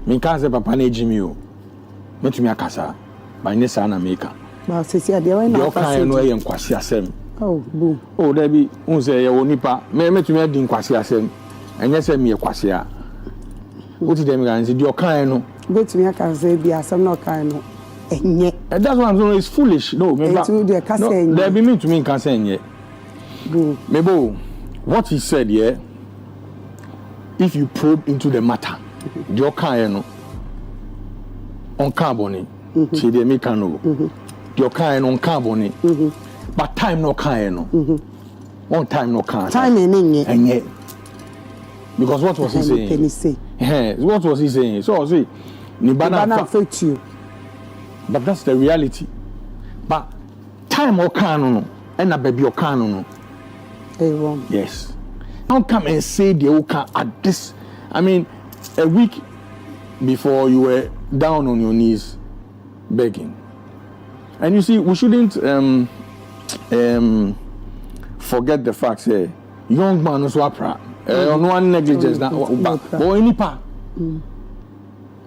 Me can't say papa na Jimmy o. Me to me akasa. Ba nye sa na make. Ba se se ade why na akasa. Yo kan no e nkwase asem. Oh, boom. Oh, there be unse ye onipa. Me to me di nkwase asem. Enye se me kwase a. What did them guys say? Your kind no. Go to me akasa bi asem no kind no. Enye. That's what I'm saying. It's foolish. No, me ba. No, there be me to me can say enye. Go. Mebo, what he said, yeah. If you probe into the matter, your kind no. On carbon, see the me can know. Your kind on carbon, but time no kind no. One time no kind. Time enye. Because what was he saying? What was he saying? So I say, Nibana affect you. But that's the reality. But time or can and a baby or can yes. Don't come and say the oka at this. I mean, a week before you were down on your knees begging. And you see, we shouldn't forget the fact that young man is wapra. On one negligence na or any pa.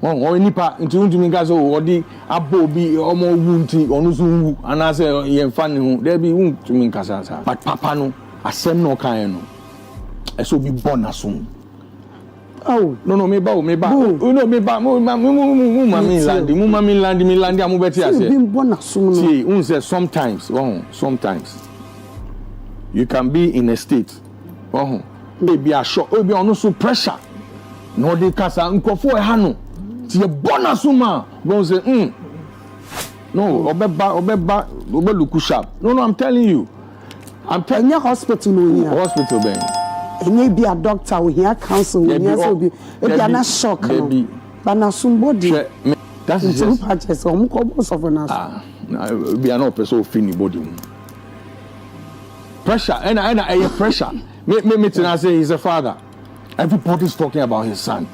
Or any pa into me guys or the abo be almost wunti or no and I say yen fan there be wun to me kasa. But papa no asem no kan no. So be born asum. Oh no me ba. Oh no me ba mami land amu beti ase. Be born asum no. See, un say sometimes you can be in a state. Maybe a shock, maybe on so pressure. No de kasa nkofo e ha no. Ti e born asuma. Go say no, obeba luku sharp. No, I'm telling you. I'm telling you, hospital no here. Hospital ben. Any be a doctor we here counsel we here so be na shock no. But na somebody. That's just patches o ko boss of na. Be an person fini body. Pressure and pressure. Me say he's a father. Everybody's talking about his son.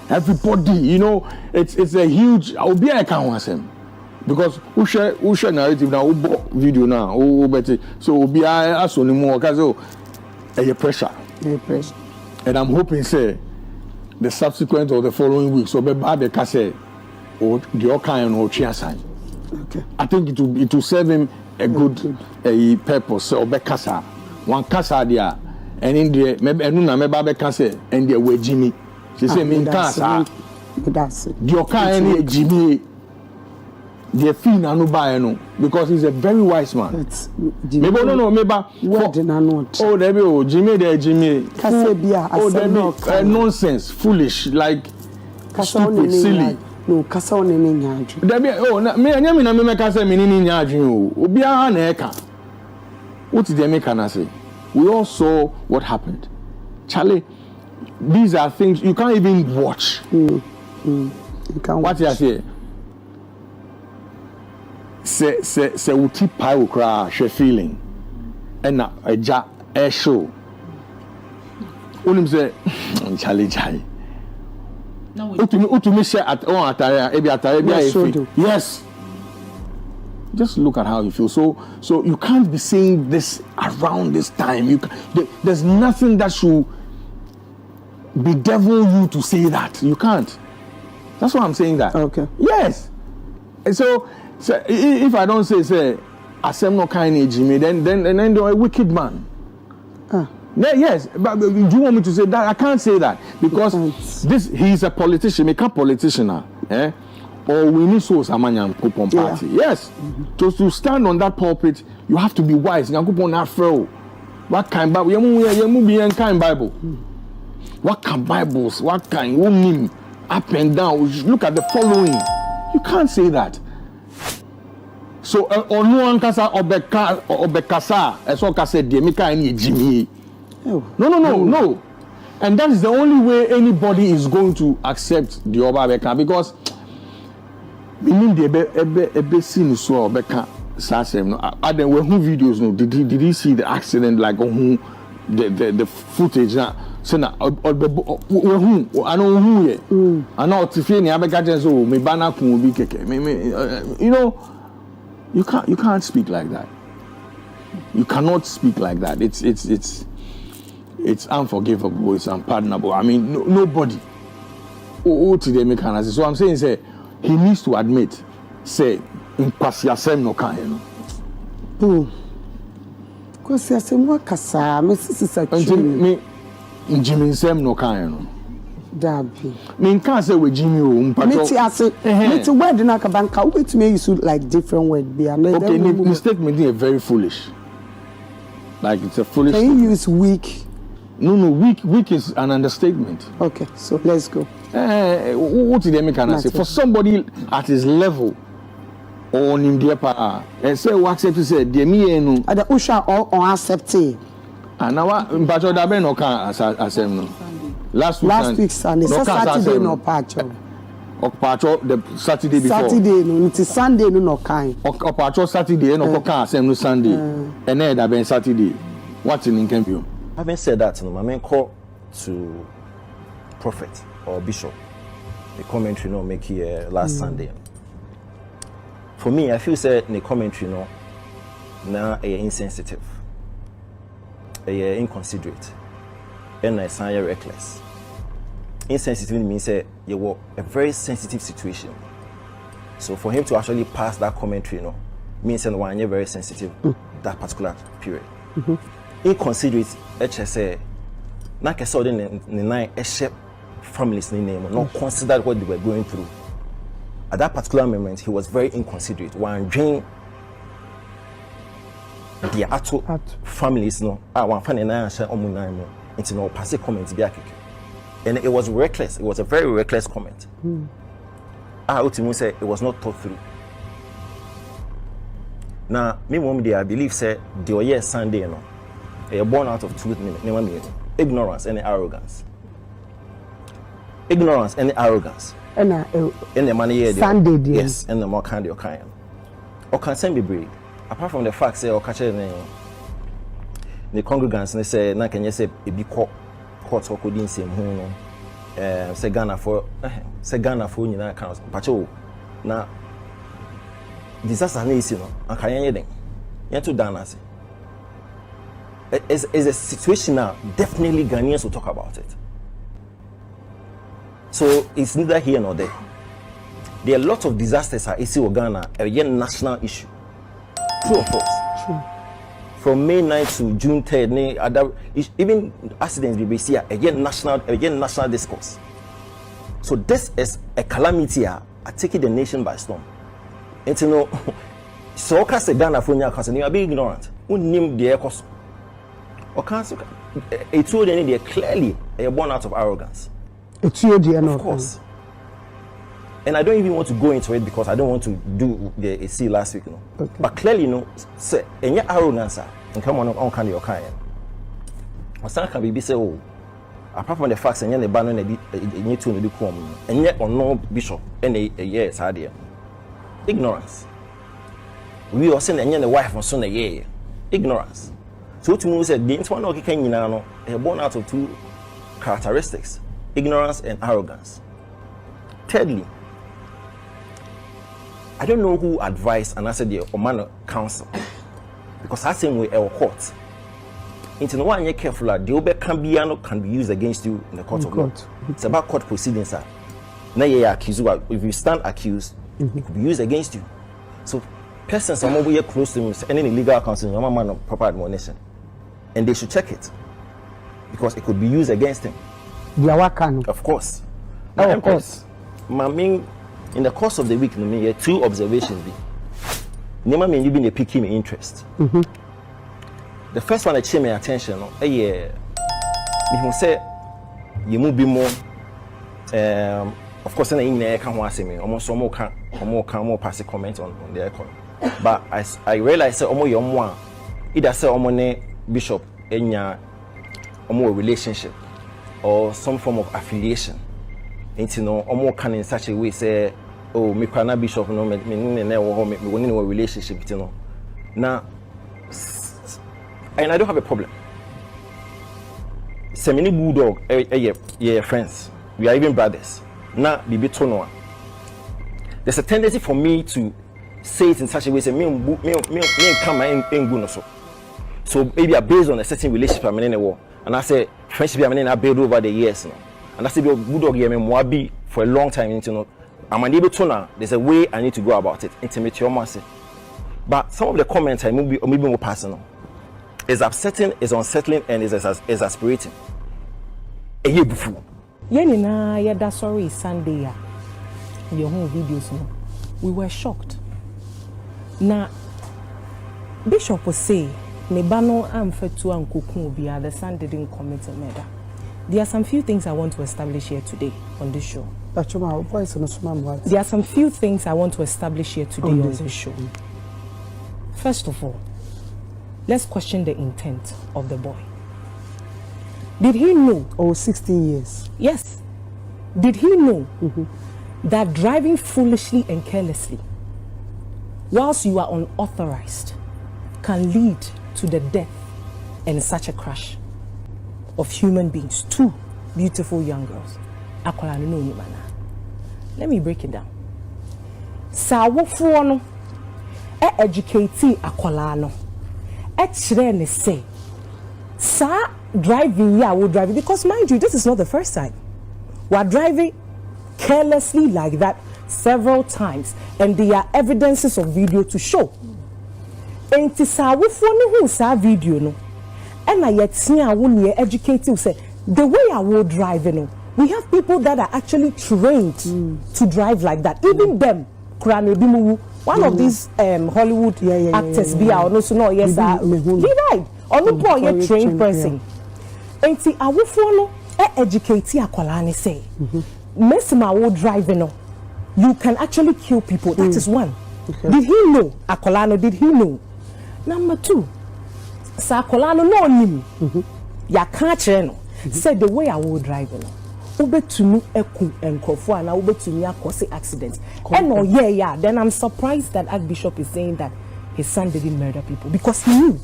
Everybody, you know, it's a huge. I'll be I can't want him. Because who share narrative now, who video now, who better. So be I ask only more because pressure. And I'm hoping say the subsequent or the following week, so be bad the say or the kind or chair sign. Okay. I think it will serve him a good purpose. So be kasa one kasa there, and in the maybe enu be kasa and the way Jimmy. She say me kasa. That's it. The kind Jimmy. The fee na no buy no because he's a very wise man. Maybe no maybe oh there be Jimmy nonsense foolish like stupid silly no kasa on any nyaju there be me anyame na me kasa me ni nyaju o obi a na eka what did they make na say we all saw what happened. Charlie, these are things you can't even watch. You can't what you say se uti pai okra she feeling ena eja e show onim say Charlie now utumi share at on atare e bi atare bi afi yes just look at how you feel so you can't be saying this around this time there's nothing that should bedevil you to say that you can't. That's why I'm saying that. Okay, yes. And so if I don't say asem no kind Jimmy, then you're a wicked man. Yes, but do you want me to say that? I can't say that because he's a politician, make a politician, or we need so Samanyam Kupon party. Yes, to stand on that pulpit, you have to be wise. What kind Bible? You kind Bible. What kind Bibles? What kind up and down? Look at the following. You can't say that. So no one kasa obekasa eso kasa de mika any Jimmy. No. And that is the only way anybody is going to accept the Obabeka because meaning the ebe scene so Obeka sasem no then we who videos no did he see the accident like the footage na say na who I know who ye and now tifie ni abeka just so me bana kun obi keke me you know. You can't speak like that. You cannot speak like that. It's unforgivable. It's unpardonable. I mean, nobody. So I'm saying, say, he needs to admit, say, in Kwasiasem no kan no. Kwasiasem wakasa, me sisi me Jimmy Sem no kan no. Dabi. Me can't say with Jimmy o mpacho. Me ti ase. Me ti word na ka banka. Wait me use like different word be. Okay, mistake me dey very foolish. Like it's a foolish. Can you use weak? No, weak is an understatement. Okay, so let's go. What did they can say? For somebody at his level, on him dear pa, and say what accept to say, dear me no. The usha or accept it. And now, Mpacho dabe no can asem no. Last week Sunday. So Saturday no Pacho. Pacho the Saturday before. Saturday no, it's Sunday no kind. Pacho Saturday no can asem no Sunday. And then dabe Saturday. What's in Kempio? Having said that, my main call to prophet or bishop, the commentary no make here last Sunday. For me, I feel say the commentary no now insensitive, inconsiderate, and I sound reckless. Insensitive means say you were a very sensitive situation. So for him to actually pass that commentary, no, means that one very sensitive that particular period. Inconsiderate, HSA, na kesa ode ne nine eshep families ni name, not considered what they were going through. At that particular moment, he was very inconsiderate. One dream the actual families no, one fan and I share omunai into no passive comments be and it was reckless. It was a very reckless comment. I ultimately say it was not thought through. Now, me mom I believe say the year Sunday no. They are born out of two ignorance and arrogance. Ignorance and arrogance. And the money Sunday, yes, and the more kind of kind. Or can be brave. Apart from the fact say or catch the congregants they say na can you say a big court or couldn't say say Ghana for you know accounts. Pacho now disaster is you know and can you then to done as is a situation now, definitely Ghanaians will talk about it. So it's neither here nor there. There are lots of disasters at issue Ghana, a national issue. True or false? True. From May 9th to June 3rd, even accidents BBC a national discourse. So this is a calamity taking the nation by storm. And you know, so cast Ghana for your cousin, you are being ignorant. Unim the air cost. It told any they clearly they are born out of arrogance. It's your dear, of course. And I don't even want to go into it because I don't want to do the AC last week, you know. Okay. But clearly, you know, say and your arrogance, and come on kind of kind. Or some can be say, oh, apart from the facts and the ban and need to do come and yet or no bishop and a year's idea. Ignorance. We are saying and the wife on son a year. Ignorance. So to me said the one okay can you know born out of two characteristics, ignorance and arrogance. Thirdly, I don't know who advised and I said the Oman Council because I say we our court. Into no one you're careful the obe can be used against you in the court of law. It's about court proceedings, sir. Now you accused, if you stand accused, it could be used against you. So persons are more close to me, any legal counsel, your man of proper admonition. And they should check it because it could be used against him. Of course. Now, of course. In the course of the week, there are two observations. Never mean you been piquing my interest. The first one that caught my attention, you say you move be more. Of course, I can't say me. Almost more pass a comment on the icon. But I realized that almost your either say bishop in a relationship or some form of affiliation. And you know, more can in such a way say, oh, me can bishop no me in a relationship, you know. Now, and I don't have a problem. So many Bulldog, yeah, friends. We are even brothers. Now, Bibi Tonoa. There's a tendency for me to say it in such a way, say me come in good so. So maybe I based on a certain relationship I'm in a war, and I say friendship I'm in I build over the years, no? And I say Bulldog me Moabi for a long time, you know. I'm unable to now. There's a way I need to go about it. Intimate your mass. But some of the comments I maybe more personal. Is upsetting, is unsettling, and is exasperating. A year before. Yenina, yeah, that's sorry, Sunday. Your home videos, no. We were shocked. Now, Bishop will say, Nebano Amfetu and Kukunbia, the son didn't commit a murder. There are some few things I want to establish here today on this show. There are some few things I want to establish here today on this show. First of all, let's question the intent of the boy. Did he know? 16 years. Yes. Did he know that driving foolishly and carelessly, whilst you are unauthorized, can lead to the death in such a crash of human beings? Two beautiful young girls. Let me break it down. Sawofuono educate akwala no. Say, sa driving, yeah, we're driving, because mind you, this is not the first time. We're driving carelessly like that several times, and there are evidences of video to show. And to sa who sa video no, and I yet see I won't educate you say the way I will drive, you know, we have people that are actually trained to drive like that. Even them, one of these Hollywood actors, be our no, so no, yes, he died. On the boy, a trained person. And see, I will follow educate akwalani say. Mesima will drive, you know, you can actually kill people. That is one. Okay. Did he know? Akwalano, did he know? Number two, sa akwalano no him. Ya can't no. Said the way I will drive, you know. Ube to me eku enkofo and ube to me cause accidents. And oh yeah. Then I'm surprised that Archbishop is saying that his son didn't murder people because he knew.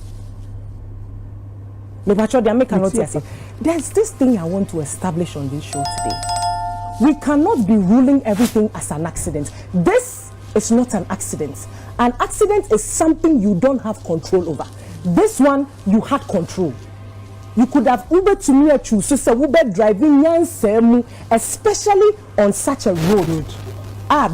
There's this thing I want to establish on this show today. We cannot be ruling everything as an accident. This is not an accident. An accident is something you don't have control over. This one, you had control. You could have Uber to me choose so Uber driving especially on such a road.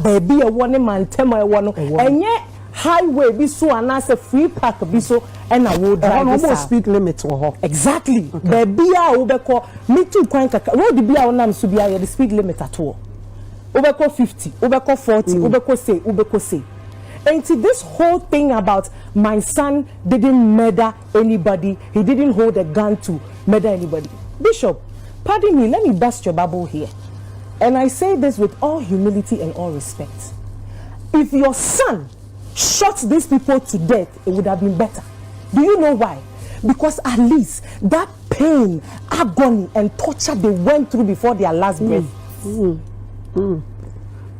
Baby, a one man tema one and yet highway be so and as a free park be so and I will drive almost speed limit exactly. Baby, Uber call me too quite road be our name to be the speed limit at all. Uber call 50, Uber call 40, Uber say. And see, this whole thing about my son didn't murder anybody, he didn't hold a gun to murder anybody. Bishop, pardon me, let me bust your bubble here. And I say this with all humility and all respect. If your son shot these people to death, it would have been better. Do you know why? Because at least that pain, agony, and torture they went through before their last breath.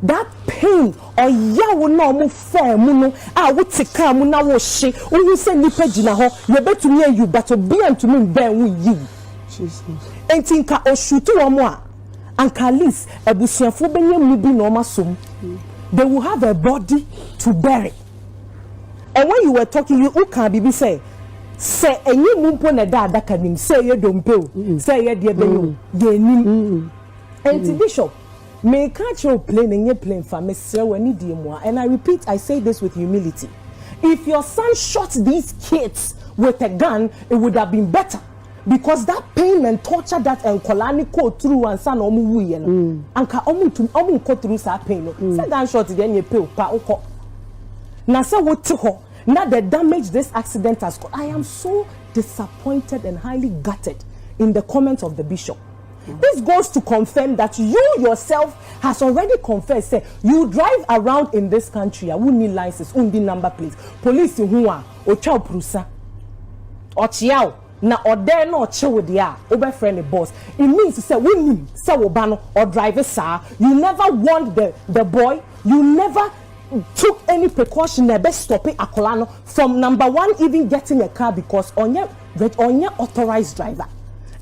That pain or ya will no move fair muno I would take come now was she when you say nipa jina ho you bet to near you but to be and to me ben with you Jesus and think o shoot to one and kalis ebusiafo benye mu bi no masom they will have a body to bury. And when you were talking, you can be say enyi mumpo na da adaka nim say ye dompe say ye de benyo de nim and Bishop may catch your plane and your plane for me, and I repeat, I say this with humility. If your son shot these kids with a gun, it would have been better. Because that pain and torture that and Kolani go through and son and ka omu go through that pain. Say that shot then you pay pa oko. Na say what to now the damage this accident has caused. I am so disappointed and highly gutted in the comments of the bishop. This goes to confirm that you yourself has already confessed. Say you drive around in this country, I won't need license, won't need number plates. Police who are or chow prusa or chiao na or dare not chill with the over friendly boss. It means to say we say obano or driver sir. You never warned the boy. You never took any precaution. The best stopping Akolano from number one even getting a car because on your authorized driver.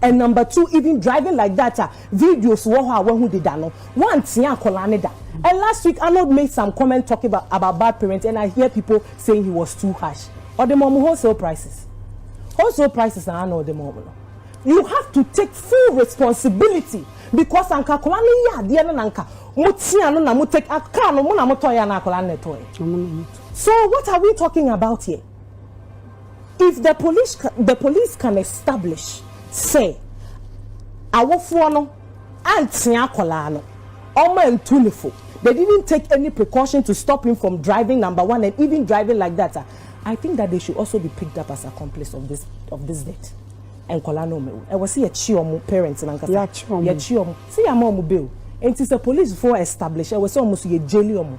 And number two, even driving like that, videos who did that. Once, and last week, Arnold made some comment talking about bad parents, and I hear people saying he was too harsh. Or the mom wholesale prices. Wholesale prices are not the mom. You have to take full responsibility because anka kolani ya dia na anka mutia no na mu take car no mu na moto ya na akola na toy. So what are we talking about here? If the police can establish say awofo no antia akola no omo entulifo, they didn't take any precaution to stop him from driving, number one, and even driving like that. I think that they should also be picked up as accomplice of this death. And Kolano me. I was see a chiomo parents and uncles. Yeah, chiomo. See a mom bill. And it is the police for established. I was almost a jailiomo.